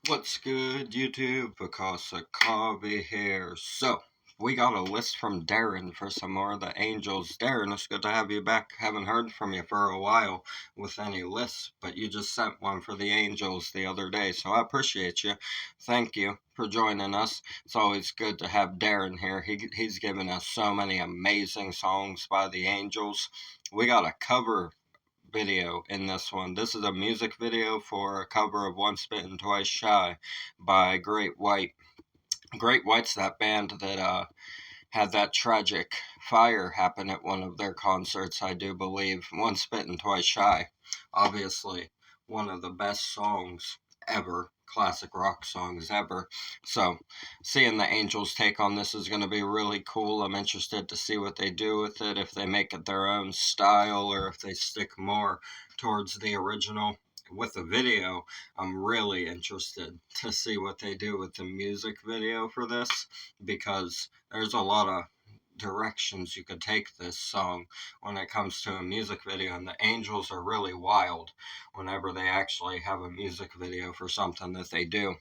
What's good, YouTube? Because of Coffee here. So, we got a list from Darren for some more of the Angels. Darren, it's good to have you back. Haven't heard from you for a while with any lists, but you just sent one for the Angels the other day, so I appreciate you. Thank you for joining us. It's always good to have Darren here. He's given us so many amazing songs by the Angels. We got a cover video in this one. This is a music video for a cover of Once Bitten, Twice Shy by Great White. Great White's that band that had that tragic fire happen at one of their concerts, I do believe. Once Bitten, Twice Shy. Obviously, one of the best songs ever. Classic rock songs ever. So, seeing the Angels' take on this is going to be really cool. I'm interested to see what they do with it, if they make it their own style or if they stick more towards the original. With the video, I'm really interested to see what they do with the music video for this, because there's a lot of directions you could take this song when it comes to a music video, and the Angels are really wild whenever they actually have a music video for something that they do.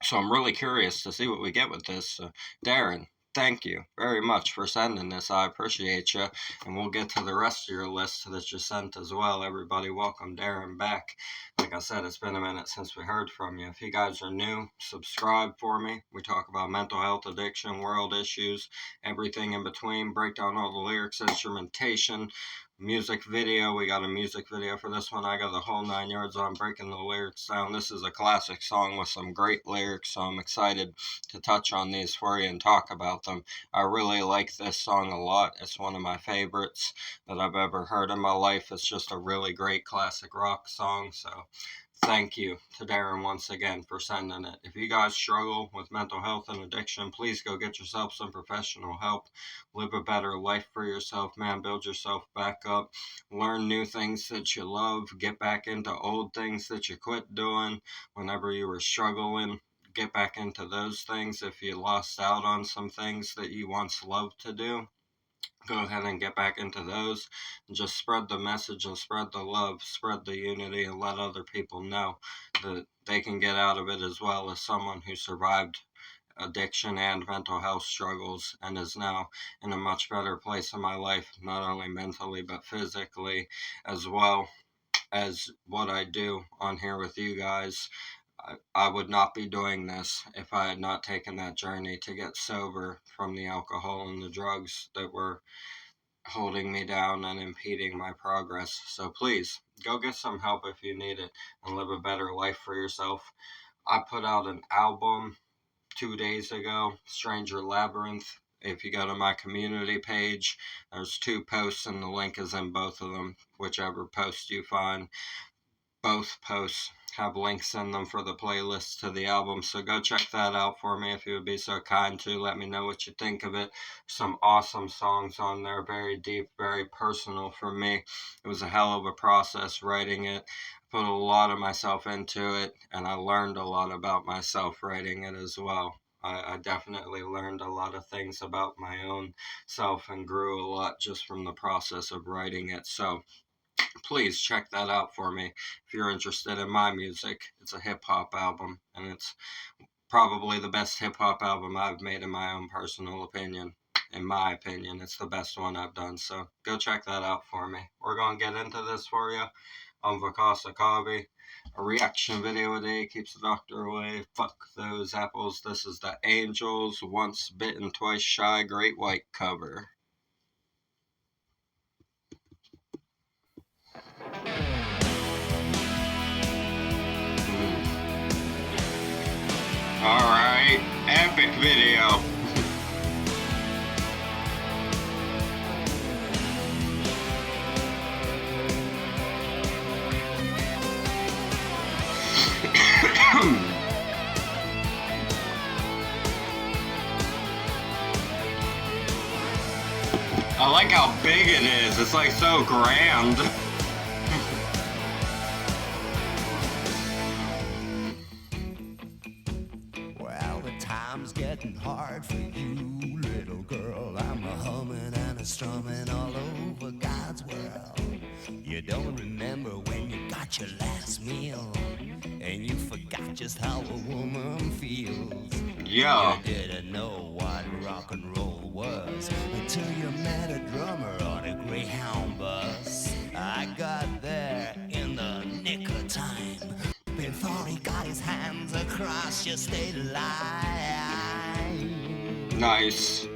So I'm really curious to see what we get with this. Darren, thank you very much for sending this. I appreciate you. And we'll get to the rest of your list that you sent as well. Everybody, welcome Darren back. Like I said, it's been a minute since we heard from you. If you guys are new, subscribe for me. We talk about mental health, addiction, world issues, everything in between, break down all the lyrics, instrumentation, music video. We got a music video for this one. I got the whole 9 yards on breaking the lyrics down. This is a classic song with some great lyrics, so I'm excited to touch on these for you and talk about them. I really like this song a lot. It's one of my favorites that I've ever heard in my life. It's just a really great classic rock song, so thank you to Darren once again for sending it. If you guys struggle with mental health and addiction, please go get yourself some professional help. Live a better life for yourself, man. Build yourself back up. Learn new things that you love. Get back into old things that you quit doing whenever you were struggling. Get back into those things if you lost out on some things that you once loved to do. Go ahead and get back into those and just spread the message and spread the love, spread the unity, and let other people know that they can get out of it as well, as someone who survived addiction and mental health struggles and is now in a much better place in my life, not only mentally but physically, as well as what I do on here with you guys. I would not be doing this if I had not taken that journey to get sober from the alcohol and the drugs that were holding me down and impeding my progress. So please, go get some help if you need it and live a better life for yourself. I put out an album 2 days ago, Stranger Labyrinth. If you go to my community page, there's 2 posts and the link is in both of them, whichever post you find. Both posts have links in them for the playlist to the album, so go check that out for me if you would be so kind to. Let me know what you think of it. Some awesome songs on there, very deep, very personal for me. It was a hell of a process writing it. I put a lot of myself into it, and I learned a lot about myself writing it as well. I definitely learned a lot of things about my own self and grew a lot just from the process of writing it. So please check that out for me if you're interested in my music. It's a hip-hop album, and it's probably the best hip-hop album I've made in my own personal opinion. In my opinion, it's the best one I've done, so go check that out for me. We're going to get into this for you on Vakasa Kavi. A reaction video a day keeps the doctor away. Fuck those apples. This is the Angels, Once Bitten, Twice Shy, Great White cover. Alright, epic video. I like how big it is. It's like so grand. Well, the time's getting hard for you, little girl. I'm a humming and a strumming all over God's world. You don't remember when you got your last meal, and you forgot just how a woman feels. Yeah. You didn't know what rock and roll was until you met a drummer on a Greyhound bus. I got there in the nick of time before he got his hands across your state line. Nice.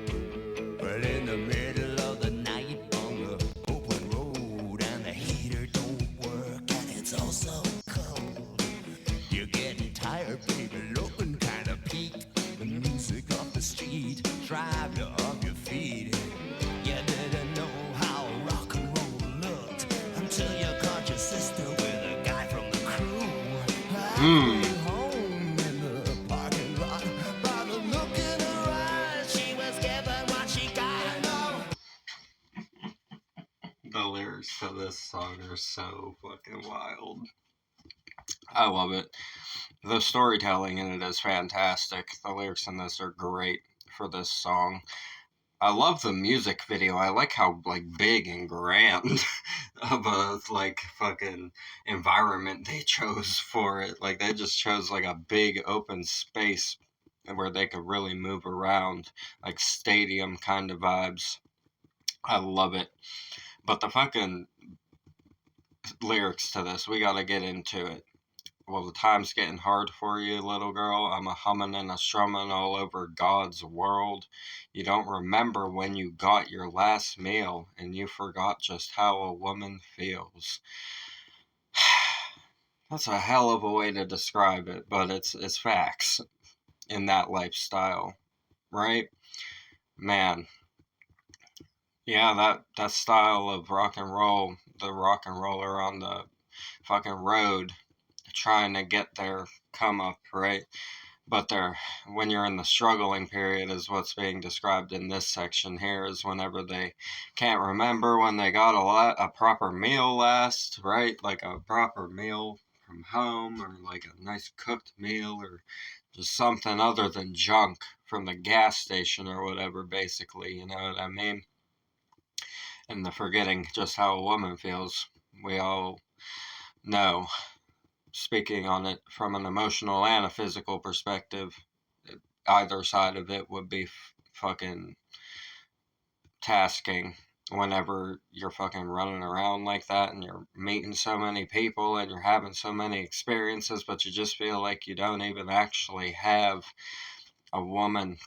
Well, in the middle of the night on the open road, and the heater don't work, and it's all so cold. You're getting tired, baby, looking kinda peaked. The music off the street drive you off your feet. You didn't know how rock and roll looked until you caught your sister with a guy from the crew. Hmm. Home in the parking lot, by the look in her eyes, she was given what she got. The lyrics to this song are so fucking wild. I love it. The storytelling in it is fantastic. The lyrics in this are great for this song. I love the music video. I like how like big and grand of a like fucking environment they chose for it. Like they just chose like a big open space where they could really move around, like stadium kind of vibes. I love it. But the fucking lyrics to this, we gotta get into it. Well, the time's getting hard for you, little girl. I'm a humming and a strumming all over God's world. You don't remember when you got your last meal, and you forgot just how a woman feels. That's a hell of a way to describe it, but it's facts in that lifestyle, right? Man, yeah, that style of rock and roll, the rock and roller on the fucking road trying to get their come up, right? But they're when you're in the struggling period is what's being described in this section here is whenever they can't remember when they got a proper meal last, right? Like a proper meal from home or like a nice cooked meal or just something other than junk from the gas station or whatever, basically, you know what I mean? And the forgetting just how a woman feels. We all know, speaking on it from an emotional and a physical perspective, either side of it would be fucking tasking whenever you're fucking running around like that and you're meeting so many people and you're having so many experiences, but you just feel like you don't even actually have a woman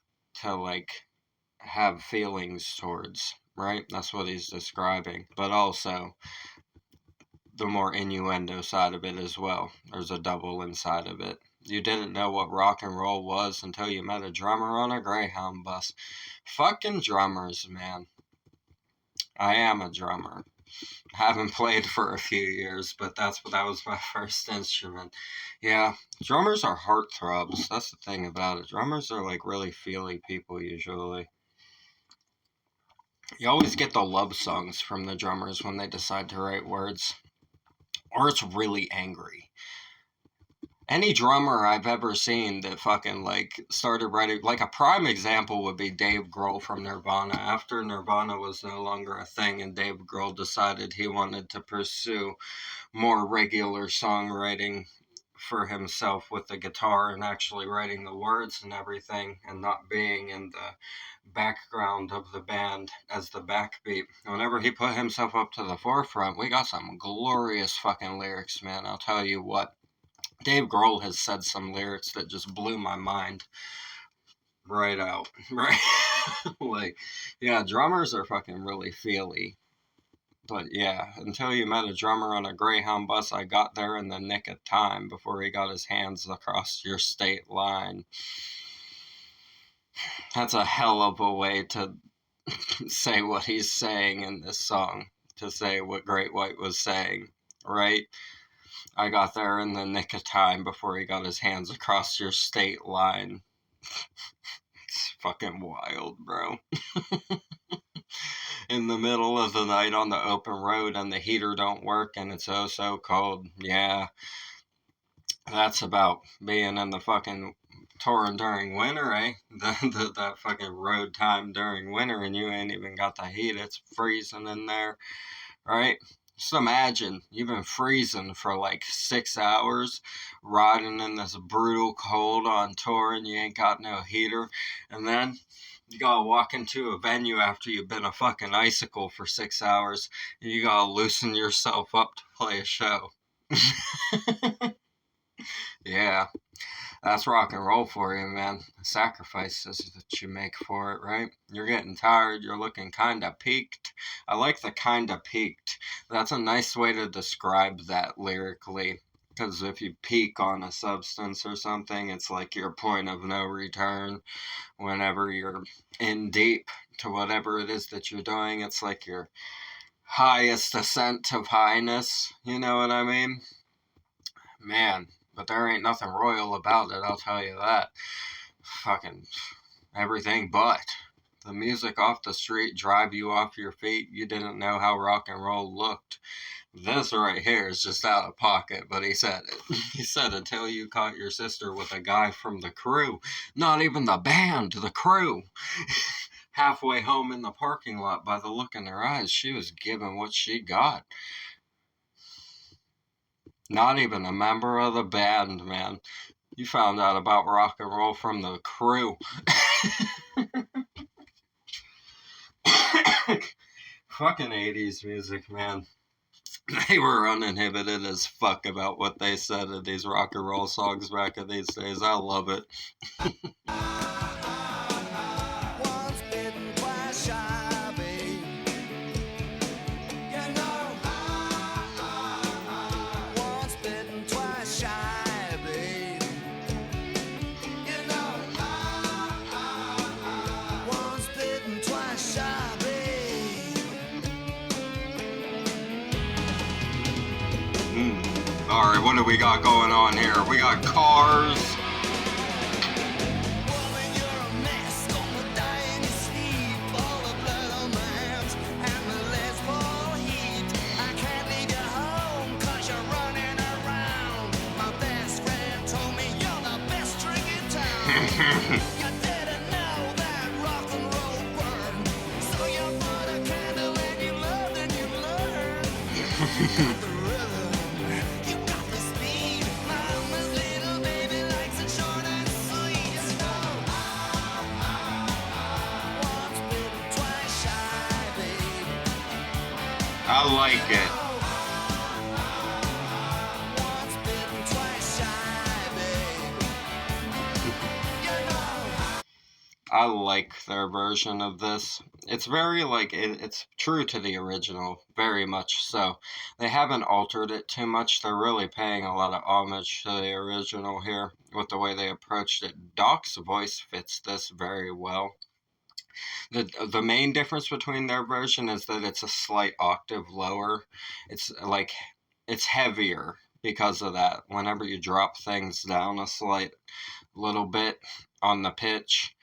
to like have feelings towards, right? That's what he's describing. But also the more innuendo side of it as well. There's a double inside of it. You didn't know what rock and roll was until you met a drummer on a Greyhound bus. Fucking drummers, man. I am a drummer. Haven't played for a few years, but that was my first instrument. Yeah, drummers are heartthrobs. That's the thing about it. Drummers are like really feely people usually. You always get the love songs from the drummers when they decide to write words. Or it's really angry. Any drummer I've ever seen that fucking like started writing, like a prime example would be Dave Grohl from Nirvana. After Nirvana was no longer a thing and Dave Grohl decided he wanted to pursue more regular songwriting for himself with the guitar and actually writing the words and everything and not being in the background of the band as the backbeat. Whenever he put himself up to the forefront, we got some glorious fucking lyrics, man. I'll tell you what. Dave Grohl has said some lyrics that just blew my mind right out. Right? Like, yeah, drummers are fucking really feely. But yeah, until you met a drummer on a Greyhound bus, I got there in the nick of time before he got his hands across your state line. That's a hell of a way to say what he's saying in this song, to say what Great White was saying, right? I got there in the nick of time before he got his hands across your state line. It's fucking wild, bro. In the middle of the night on the open road and the heater don't work and it's oh so cold. Yeah, that's about being in the fucking touring during winter, eh? That fucking road time during winter and you ain't even got the heat. It's freezing in there, right? Just imagine you've been freezing for like 6 hours, riding in this brutal cold on tour, and you ain't got no heater, and then you gotta walk into a venue after you've been a fucking icicle for 6 hours, and you gotta loosen yourself up to play a show. Yeah, that's rock and roll for you, man. The sacrifices that you make for it, right? You're getting tired, you're looking kinda peaked. I like the kinda peaked. That's a nice way to describe that lyrically. Because if you peak on a substance or something, it's like your point of no return. Whenever you're in deep to whatever it is that you're doing, it's like your highest ascent of highness. You know what I mean? Man, but there ain't nothing royal about it, I'll tell you that. Fucking everything but. The music off the street drive you off your feet. You didn't know how rock and roll looked. This right here is just out of pocket, but he said it. He said until you caught your sister with a guy from the crew. Not even the band, the crew. Halfway home in the parking lot, by the look in her eyes, she was giving what she got. Not even a member of the band, man. You found out about rock and roll from the crew. Fucking 80s music, man. They were uninhibited as fuck about what they said in these rock and roll songs back in these days. I love it. Once bitten, twice shy, babe. You know, once bitten, twice shy, babe. You know, once bitten, twice shy, babe. Alright, what do we got going on here? We got Cars. Woman, you're a mess, gonna die in your sleep. All the blood on my hands and the legs full heat. I can't leave you home 'cause you're running around. My best friend told me you're the best drink in town. You didn't know that rock and roll burned, so you put a candle and you loved and you learned. You got the rhythm, you got the speed. Mama's little baby likes it short and sweet. You know, once bitten, twice shy, babe. I like it. Once bitten, twice shy, babe. You know. I like their version of this. It's very like it's true to the original, very much so. They haven't altered it too much. They're really paying a lot of homage to the original here with the way they approached it. Doc's voice fits this very well. The main difference between their version is that it's a slight octave lower. It's like it's heavier because of that. Whenever you drop things down a slight little bit on the pitch,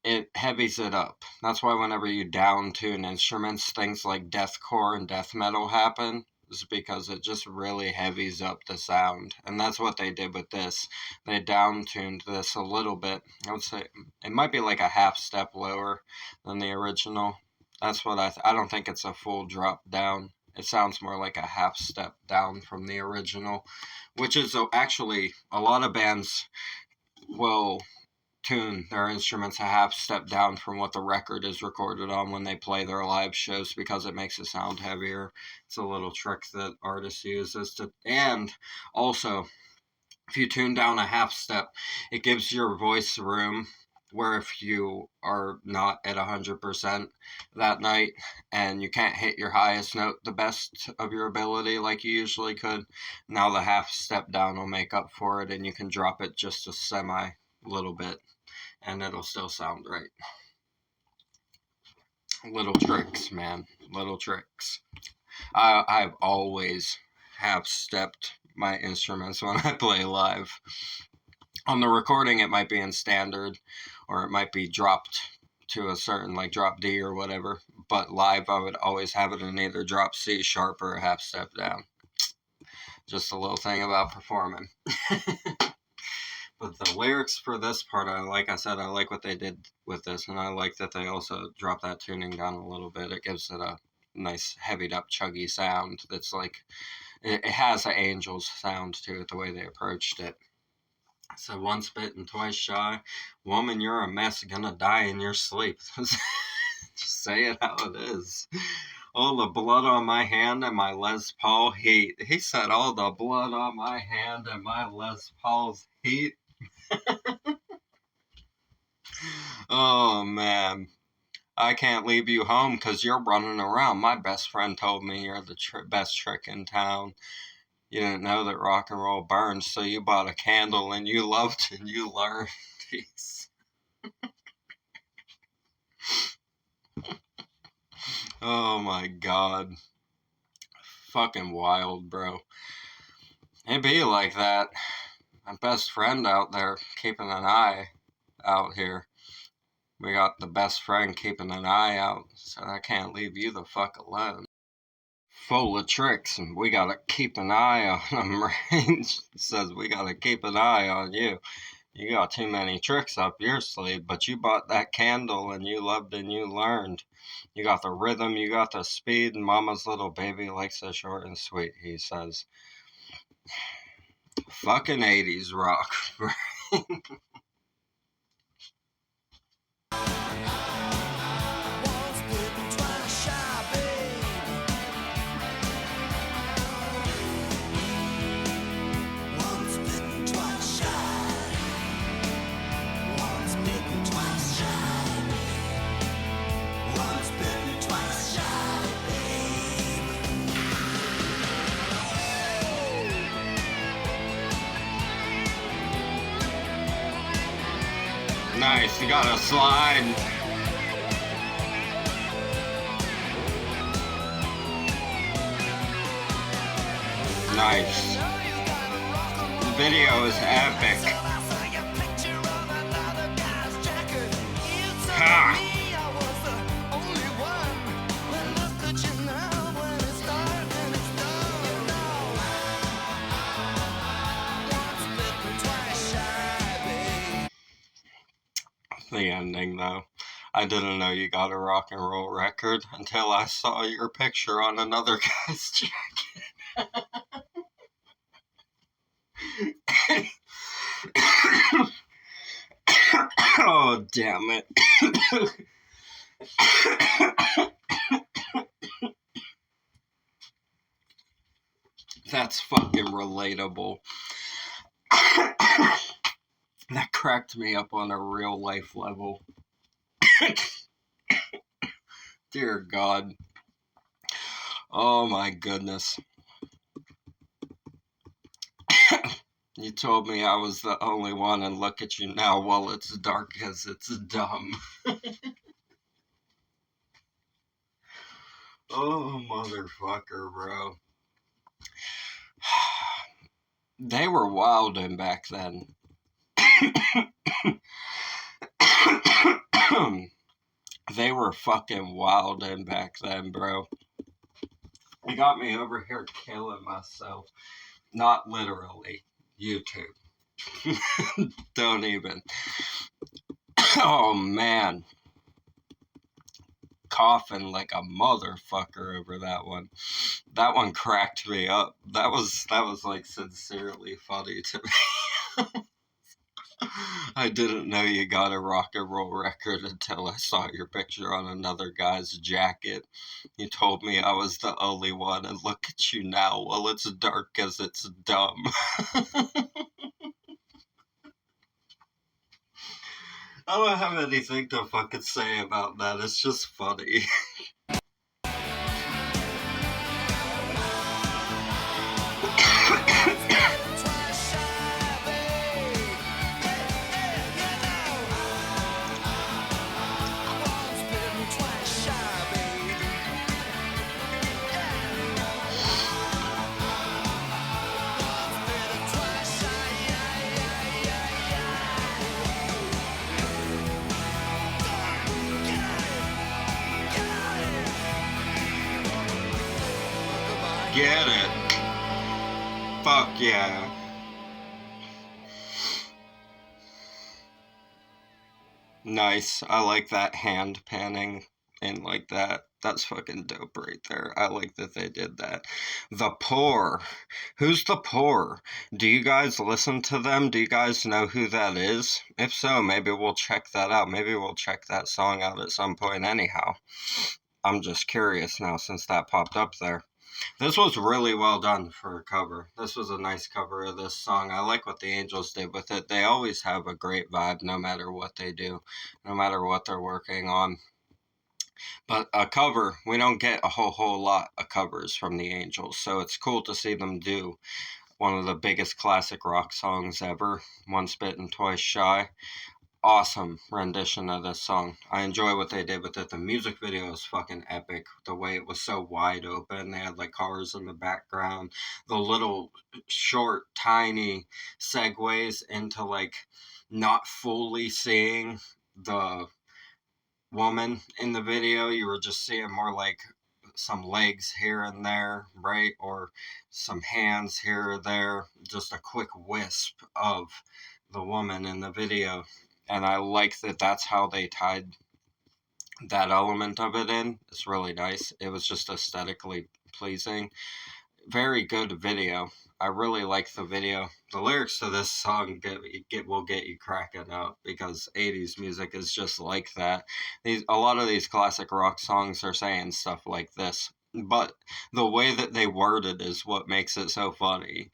it heavies it up. That's why whenever you down tune instruments, things like deathcore and death metal happen. Is because it just really heavies up the sound. And that's what they did with this. They down tuned this a little bit. I would say it might be like a half step lower than the original. That's what I don't think it's a full drop down. It sounds more like a half step down from the original, which is actually a lot of bands will tune their instruments a half step down from what the record is recorded on when they play their live shows because it makes it sound heavier. It's a little trick that artists use and also if you tune down a half step, it gives your voice room where if you are not at 100% that night and you can't hit your highest note the best of your ability like you usually could, now the half step down will make up for it and you can drop it just a semi little bit and it'll still sound right. Little tricks, man. Little tricks. I've always half stepped my instruments when I play live. On the recording, it might be in standard or it might be dropped to a certain, like drop D or whatever. But live, I would always have it in either drop C sharp or a half step down. Just a little thing about performing. But the lyrics for this part, like I said, I like what they did with this, and I like that they also dropped that tuning down a little bit. It gives it a nice heavied up chuggy sound that's like it has an Angel's sound to it, the way they approached it. So once bitten, twice shy. Woman, you're a mess, gonna die in your sleep. Just say it how it is. All the blood on my hand and my Les Paul heat. He said all the blood on my hand and my Les Paul's heat. Oh man. I can't leave you home 'cause you're running around. My best friend told me you're the best trick in town. You didn't know that rock and roll burns, so you bought a candle and you loved and you learned. Oh my god. Fucking wild, bro. It be like that. My best friend out there keeping an eye out here. We got the best friend keeping an eye out, so I can't leave you the fuck alone. Full of tricks, and we gotta keep an eye on them. Range says we gotta keep an eye on you. You got too many tricks up your sleeve, but you bought that candle and you loved and you learned. You got the rhythm, you got the speed, and mama's little baby likes it short and sweet, he says. Fucking 80s rock. Nice, you got a slide. Nice. The video is epic. Ha! The ending, though. I didn't know you got a rock and roll record until I saw your picture on another guy's jacket. Oh, damn it. That's fucking relatable. That cracked me up on a real life level. Dear God. Oh my goodness. You told me I was the only one, and look at you now. Well, it's dark as it's dumb. Oh, motherfucker, bro. They were wildin' back then. They were fucking wildin' back then, bro. It got me over here killing myself. Not literally. YouTube. Don't even. Oh, man. Coughing like a motherfucker over that one. That one cracked me up. That was like sincerely funny to me. I didn't know you got a rock and roll record until I saw your picture on another guy's jacket. You told me I was the only one, and look at you now. Well, it's dark as it's dumb. I don't have anything to fucking say about that. It's just funny. Get it. Fuck yeah. Nice. I like that hand panning in like that. That's fucking dope right there. I like that they did that. The Poor. Who's The Poor? Do you guys listen to them? Do you guys know who that is? If so, maybe we'll check that out. Maybe we'll check that song out at some point anyhow. I'm just curious now since that popped up there. This was really well done for a cover. This was a nice cover of this song. I like what the Angels did with it. They always have a great vibe no matter what they do, no matter what they're working on. But a cover, we don't get a whole lot of covers from the Angels, so it's cool to see them do one of the biggest classic rock songs ever, Once Bitten, Twice Shy. Awesome rendition of this song. I enjoy what they did with it. The music video is fucking epic. The way it was so wide open. They had like cars in the background. The little short, tiny segues into like not fully seeing the woman in the video. You were just seeing more like some legs here and there, right? Or some hands here or there. Just a quick wisp of the woman in the video. And I like that that's how they tied that element of it in. It's really nice. It was just aesthetically pleasing. Very good video. I really like the video. The lyrics to this song will get you cracking up because 80s music is just like that. A lot of these classic rock songs are saying stuff like this. But the way that they word it is what makes it so funny.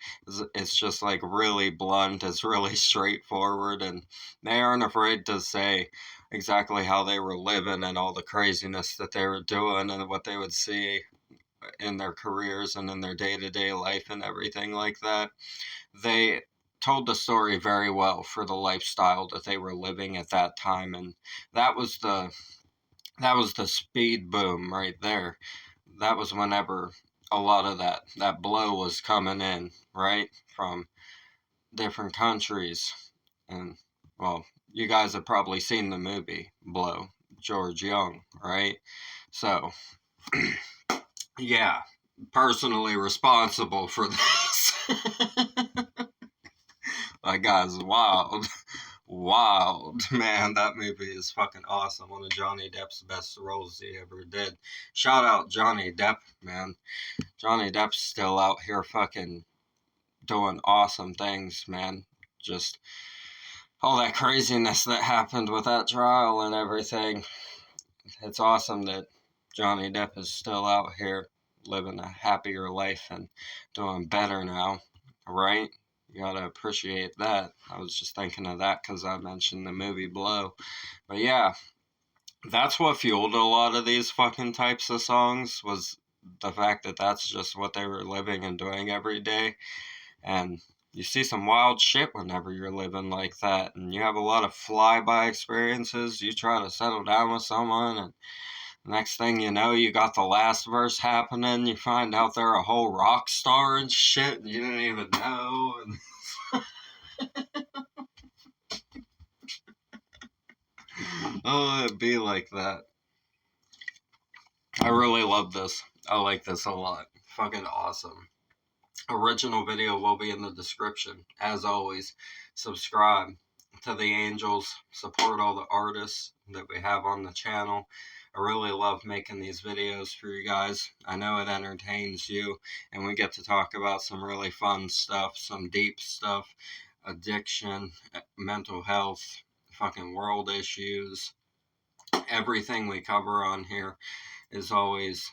It's just like really blunt, it's really straightforward, and they aren't afraid to say exactly how they were living and all the craziness that they were doing and what they would see in their careers and in their day-to-day life and everything like that. They told the story very well for the lifestyle that they were living at that time, and that was the that was the speed boom right there. That was whenever a lot of that blow was coming in, right, from different countries. And well, you guys have probably seen the movie Blow, George Young, right? So yeah, personally responsible for this. That guy's wild. Wild. Man, that movie is fucking awesome. One of Johnny Depp's best roles he ever did. Shout out Johnny Depp, man. Johnny Depp's still out here fucking doing awesome things, man. Just all that craziness that happened with that trial and everything. It's awesome that Johnny Depp is still out here living a happier life and doing better now, right? You gotta appreciate that. I was just thinking of that because I mentioned the movie Blow. But yeah, that's what fueled a lot of these fucking types of songs was the fact that that's just what they were living and doing every day. And you see some wild shit whenever you're living like that. And you have a lot of flyby experiences. You try to settle down with someone and next thing you know, you got the last verse happening. You find out they're a whole rock star and shit, and you didn't even know. Oh, it'd be like that. I really love this. I like this a lot. Fucking awesome. Original video will be in the description. As always, subscribe to the Angels. Support all the artists that we have on the channel. I really love making these videos for you guys. I know it entertains you, and we get to talk about some really fun stuff, some deep stuff, addiction, mental health, fucking world issues. Everything we cover on here is always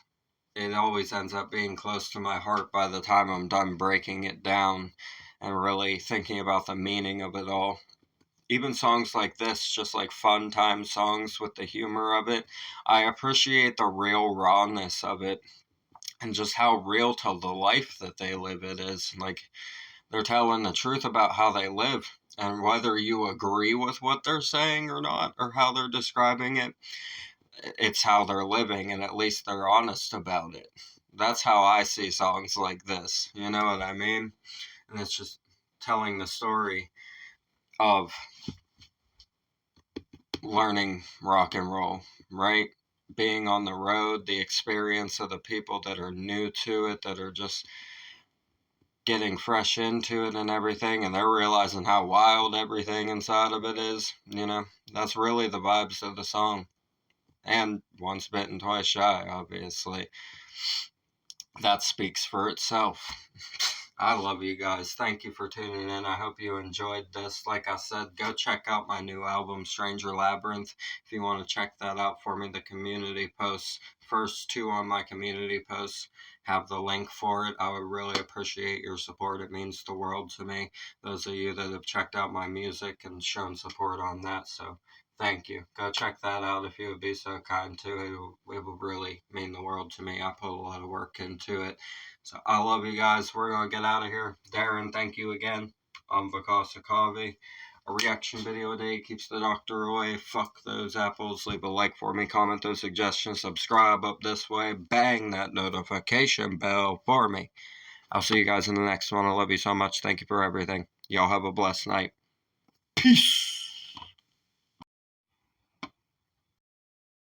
it always ends up being close to my heart by the time I'm done breaking it down and really thinking about the meaning of it all. Even songs like this, just like fun time songs with the humor of it, I appreciate the real rawness of it and just how real to the life that they live it is. Like, they're telling the truth about how they live. And whether you agree with what they're saying or not, or how they're describing it, it's how they're living, and at least they're honest about it. That's how I see songs like this. You know what I mean? And it's just telling the story of learning rock and roll, right? Being on the road, the experience of the people that are new to it, that are just getting fresh into it and everything, and they're realizing how wild everything inside of it is. You know, that's really the vibes of the song. And once bitten, twice shy, obviously. That speaks for itself. I love you guys. Thank you for tuning in. I hope you enjoyed this. Like I said, go check out my new album, Stranger Labyrinth. If you want to check that out for me, the community posts, first two on my community posts, have the link for it. I would really appreciate your support. It means the world to me. Those of you that have checked out my music and shown support on that. So thank you. Go check that out if you would be so kind to. It would really mean the world to me. I put a lot of work into it. So I love you guys. We're going to get out of here. Darren, thank you again. I'm Vakasa Kavi. A reaction video a day keeps the doctor away. Fuck those apples. Leave a like for me. Comment those suggestions. Subscribe up this way. Bang that notification bell for me. I'll see you guys in the next one. I love you so much. Thank you for everything. Y'all have a blessed night. Peace.